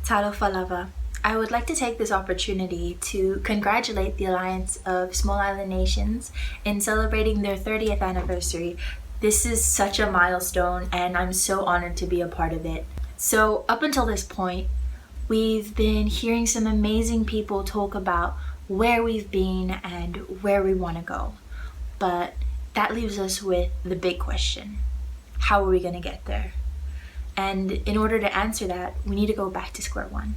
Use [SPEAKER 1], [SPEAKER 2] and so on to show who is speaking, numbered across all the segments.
[SPEAKER 1] Talofa lava. I would like to take this opportunity to congratulate the Alliance of Small Island Nations in celebrating their 30th anniversary. This is such a milestone and I'm so honored to be a part of it. So up until this point, we've been hearing some amazing people talk about where we've been and where we want to go. But that leaves us with the big question. How are we going to get there? And in order to answer that, we need to go back to square one.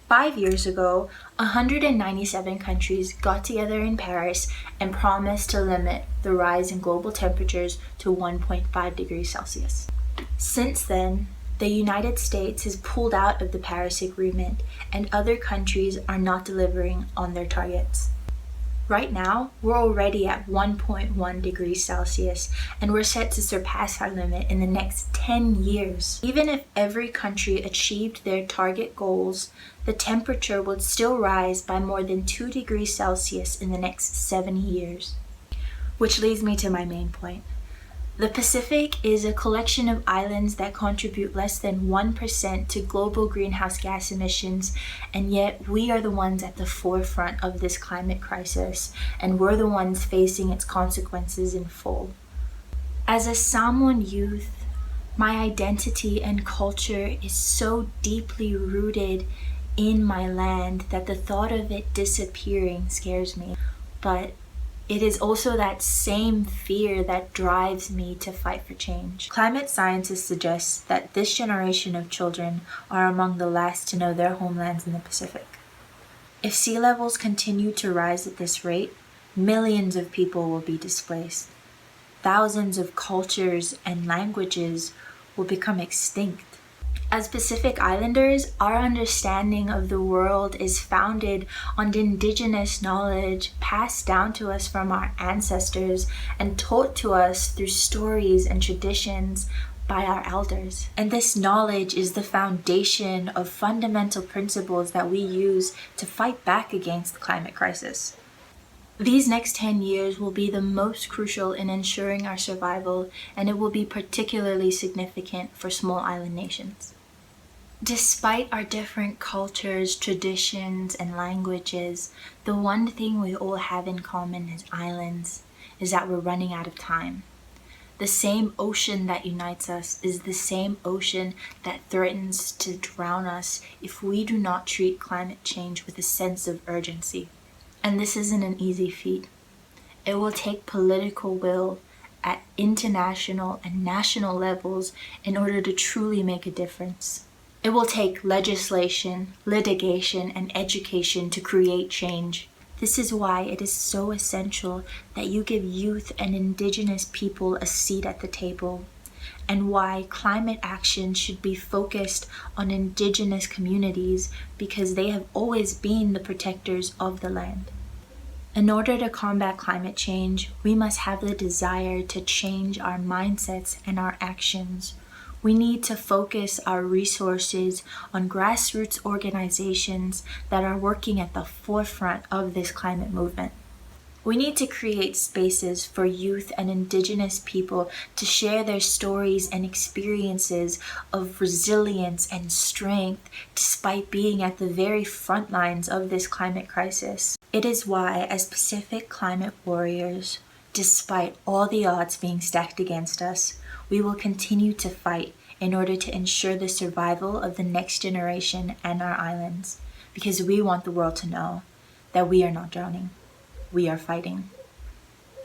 [SPEAKER 1] 5 years ago, 197 countries got together in Paris and promised to limit the rise in global temperatures to 1.5 degrees Celsius. Since then, the United States has pulled out of the Paris Agreement and other countries are not delivering on their targets. Right now, we're already at 1.1 degrees Celsius and we're set to surpass our limit in the next 10 years. Even if every country achieved their target goals, the temperature would still rise by more than 2 degrees Celsius in the next 70 years. Which leads me to my main point. The Pacific is a collection of islands that contribute less than 1% to global greenhouse gas emissions, and yet we are the ones at the forefront of this climate crisis, and we're the ones facing its consequences in full. As a Samoan youth, my identity and culture is so deeply rooted in my land that the thought of it disappearing scares me. But it is also that same fear that drives me to fight for change. Climate scientists suggest that this generation of children are among the last to know their homelands in the Pacific. If sea levels continue to rise at this rate, millions of people will be displaced. Thousands of cultures and languages will become extinct. As Pacific Islanders, our understanding of the world is founded on indigenous knowledge passed down to us from our ancestors and taught to us through stories and traditions by our elders. And this knowledge is the foundation of fundamental principles that we use to fight back against the climate crisis. These next 10 years will be the most crucial in ensuring our survival, and it will be particularly significant for small island nations. Despite our different cultures, traditions, and languages, the one thing we all have in common as islands is that we're running out of time. The same ocean that unites us is the same ocean that threatens to drown us if we do not treat climate change with a sense of urgency. And this isn't an easy feat. It will take political will at international and national levels in order to truly make a difference. It will take legislation, litigation, and education to create change. This is why it is so essential that you give youth and indigenous people a seat at the table, and why climate action should be focused on indigenous communities because they have always been the protectors of the land. In order to combat climate change, we must have the desire to change our mindsets and our actions. We need to focus our resources on grassroots organizations that are working at the forefront of this climate movement. We need to create spaces for youth and indigenous people to share their stories and experiences of resilience and strength despite being at the very front lines of this climate crisis. It is why, as Pacific climate warriors, despite all the odds being stacked against us, we will continue to fight in order to ensure the survival of the next generation and our islands, because we want the world to know that we are not drowning. We are fighting.